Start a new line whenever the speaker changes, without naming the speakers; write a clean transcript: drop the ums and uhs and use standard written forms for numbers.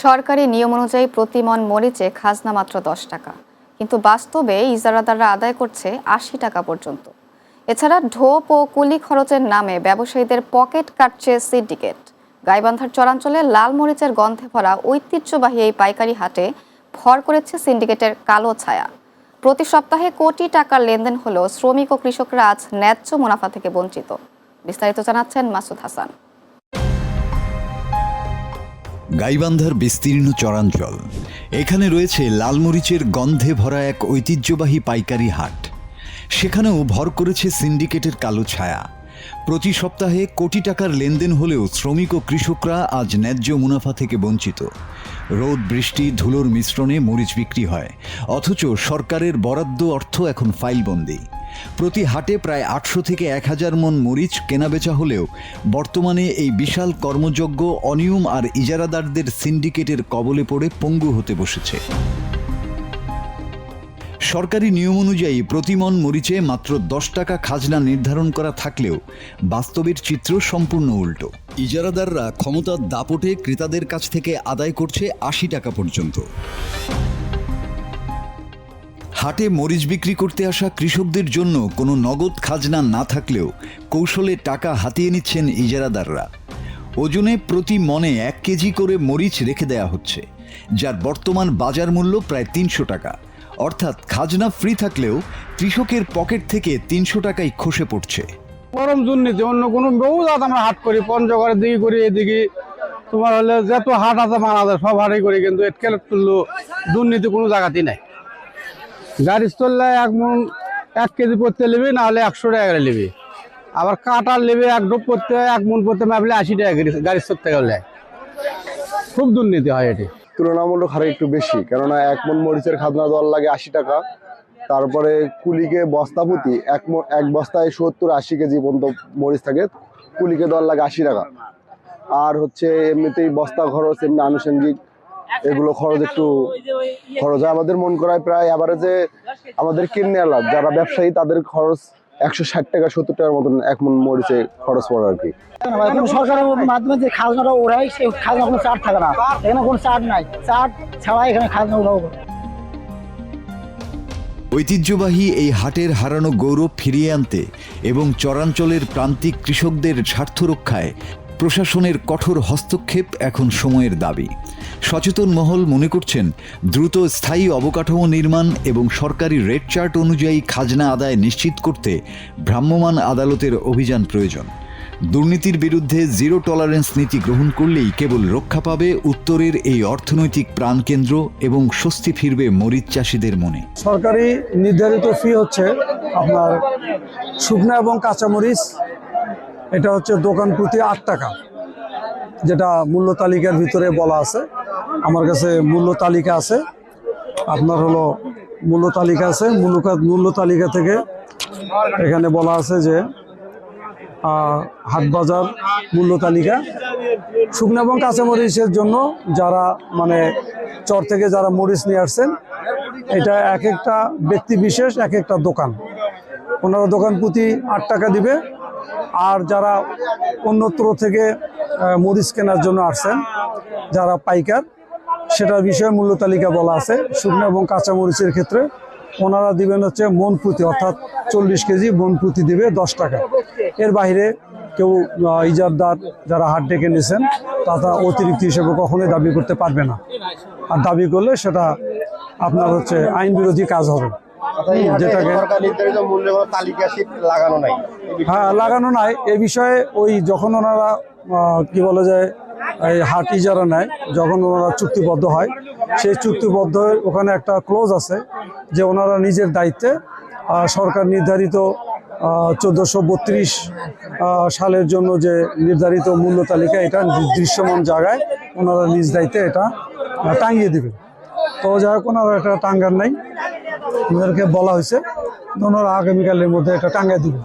সরকারি নিয়ম অনুযায়ী প্রতি মণ মরিচে খাজনা মাত্র 10 টাকা, কিন্তু বাস্তবে ইজারাদাররা আদায় করছে 80 টাকা পর্যন্ত। এছাড়া ঢোপ ও কুলি খরচের নামে ব্যবসায়ীদের পকেট কাটছে সিন্ডিকেট। গাইবান্ধার চরাঞ্চলে লাল মরিচের গন্ধে ভরা ঐতিহ্যবাহী এই পাইকারি হাটে ভর করেছে সিন্ডিকেটের কালো ছায়া। প্রতি সপ্তাহে কোটি টাকার লেনদেন হলেও শ্রমিক ও কৃষকরা আজ ন্যায্য মুনাফা থেকে বঞ্চিত। বিস্তারিত জানাচ্ছেন মাসুদ হাসান।
গাইবান্ধার বিস্তীর্ণ চরাঞ্চল, এখানে রয়েছে লাল মরিচের গন্ধে ভরা এক ঐতিহ্যবাহী পাইকারি হাট। সেখানেও ভর করেছে সিন্ডিকেটের কালো ছায়া। প্রতি সপ্তাহে কোটি টাকার লেনদেন হলেও শ্রমিক ও কৃষকরা আজ ন্যায্য মুনাফা থেকে বঞ্চিত। রোদ বৃষ্টি ধুলোর মিশ্রণে মরিচ বিক্রি হয়, অথচ সরকারের বরাদ্দ অর্থ এখন ফাইলবন্দি। প্রতি হাটে প্রায় 800 থেকে 1000 মণ মরিচ কেনাবেচা হলেও বর্তমানে এই বিশাল কর্মযজ্ঞ অনিয়ম আর ইজারাদারদের সিন্ডিকেটের কবলে পড়ে পঙ্গু হতে বসেছে। সরকারি নিয়ম অনুযায়ী প্রতি মণ মরিচে মাত্র 10 টাকা খাজনা নির্ধারণ করা থাকলেও বাস্তবের চিত্র সম্পূর্ণ উল্টো। ইজারাদাররা ক্ষমতার দাপটে ক্রেতাদের কাছ থেকে আদায় করছে 80 টাকা পর্যন্ত। হাটে মরিচ বিক্রি করতে আসা কৃষকদের জন্য কোনো নগদ খাজনা না থাকলেও কৌশলে টাকা হাতিয়ে নিচ্ছেন ইজারাদাররা। ওজনে প্রতি মণে 1 কেজি করে মরিচ রেখে দেয়া হচ্ছে, যার বর্তমান বাজার মূল্য প্রায় 300 টাকা। অর্থাৎ খাজনা ফ্রি থাকলেও কৃষকের পকেট থেকে 300 টাকাই খসে পড়ছে।
গরম দুর্নীতি, অন্য কোনো বহু জাত আমরা হাট করি, পঞ্চগড়ের দিকে করি, এদিকে তোমার হলে যত হাট আছে বাংলাদেশ সব হাটই করি, কিন্তু এটকেল তুললো দুর্নীতি কোনো জায়গাতেই নাই। গাড়ি চললে 1 কেজি পড়তে নেবে, না হলে 100 টাকা করে নেবে। আবার কাটার নেবে 1 ডোপ পড়তে, 1 মণ পড়তে মাপলে 80 টাকা গাড়ি চড়তে গেলে। খুব দুর্নীতি হয় এটি।
তুলনামূলক হারে একটু বেশি, কেননা 1 মণ মরিচের খাজনা দেওয়ার লাগে 80 টাকা। তারপরে কুলিকে বস্তা প্রতি এক বস্তায় 70-80 কেজি পর্যন্ত মরিচ থাকে, কুলিকে দেওয়ার লাগে 80 টাকা। আর হচ্ছে এমনিতেই বস্তা খরচ, এমনি আনুষঙ্গিক এগুলো খরচ একটু খরচ হয়। আমাদের মন করায় প্রায় অ্যাভারেজে আমাদের কিনে লাভ যারা ব্যবসায়ী তাদের খরচ 160 টাকা 70 টাকার মতন 1 মণ মরিচে খরচ পড়ে আর কি।
সরকারের মাধ্যমে যে খাজনাটা ওরাই, সেই খাজনা কোনো চার্জ থাকে না, এখানে কোনো চার্জ নাই, চার্জ ছাড়াই এখানে খাজনা ওরাও।
ঐতিহ্যবাহী এই হাটের হারানো গৌরব ফিরিয়ে আনতে এবং চরাঞ্চলের প্রান্তিক কৃষকদের স্বার্থ রক্ষায় প্রশাসনের কঠোর হস্তক্ষেপ এখন সময়ের দাবি। সচেতন মহল মনে করছেন দ্রুত স্থায়ী অবকাঠামো নির্মাণ এবং সরকারি রেট চার্ট অনুযায়ী খাজনা আদায় নিশ্চিত করতে ভ্রাম্যমাণ আদালতের অভিযান প্রয়োজন। দুর্নীতির বিরুদ্ধে জিরো টলারেন্স নীতি গ্রহণ করলেই কেবল রক্ষা পাবে উত্তরের এই অর্থনৈতিক প্রাণকেন্দ্র এবং স্বস্তি ফিরবে মরিচ চাষিদের মনে।
সরকারি নির্ধারিত ফি হচ্ছে আপনার শুকনো এবং কাঁচামরিচ, এটা হচ্ছে দোকান প্রতি 8 টাকা, যেটা মূল্য তালিকার ভিতরে বলা আছে। আমার কাছে মূল্য তালিকা আছে, আপনার হলো মূল্য তালিকা আছে। মূল্য তালিকা থেকে এখানে বলা আছে যে হাট বাজার মূল্য তালিকা শুকনো এবং কাঁচামরিচের জন্য যারা মানে চর থেকে যারা মরিচ নিয়ে আসছেন, এটা এক একটা ব্যক্তি বিশেষ, এক একটা দোকান, ওনারা দোকান প্রতি 8 টাকা দিবে। আর যারা অন্যত্র থেকে মরিচ কেনার জন্য আসছেন যারা পাইকার, সেটার বিষয়ে মূল্য তালিকা বলা আছে। শুকনো এবং কাঁচা মরিচের ক্ষেত্রে ওনারা দিবেন হচ্ছে মণ প্রতি, অর্থাৎ 40 কেজি মণ প্রতি দিবে 10 টাকা। এর বাইরে কেউ ইজারদার যারা হাট ডেকে নিয়েছেন তারা অতিরিক্ত হিসেবে কখনোই দাবি করতে পারবে না, আর দাবি করলে সেটা আপনার হচ্ছে আইন বিরোধী কাজ হবে। যেটাকে হ্যাঁ লাগানো নাই, এ বিষয়ে ওই যখন ওনারা কি বলে যায় এই হাট ইজারা নেয়, যখন ওনারা চুক্তিবদ্ধ হয়, সেই চুক্তিবদ্ধ ওখানে একটা ক্লোজ আছে যে ওনারা নিজের দায়িত্বে সরকার নির্ধারিত 1432 সালের জন্য যে নির্ধারিত মূল্য তালিকা, এটা দৃশ্যমান জায়গায় ওনারা নিজ দায়িত্বে এটা টাঙিয়ে দেবে। তো যাই হোক, ওনারা এটা টাঙ্গার নাই, ওদেরকে বলা হয়েছে ওনারা আগামীকালের মধ্যে এটা টাঙ্গাই দেবে।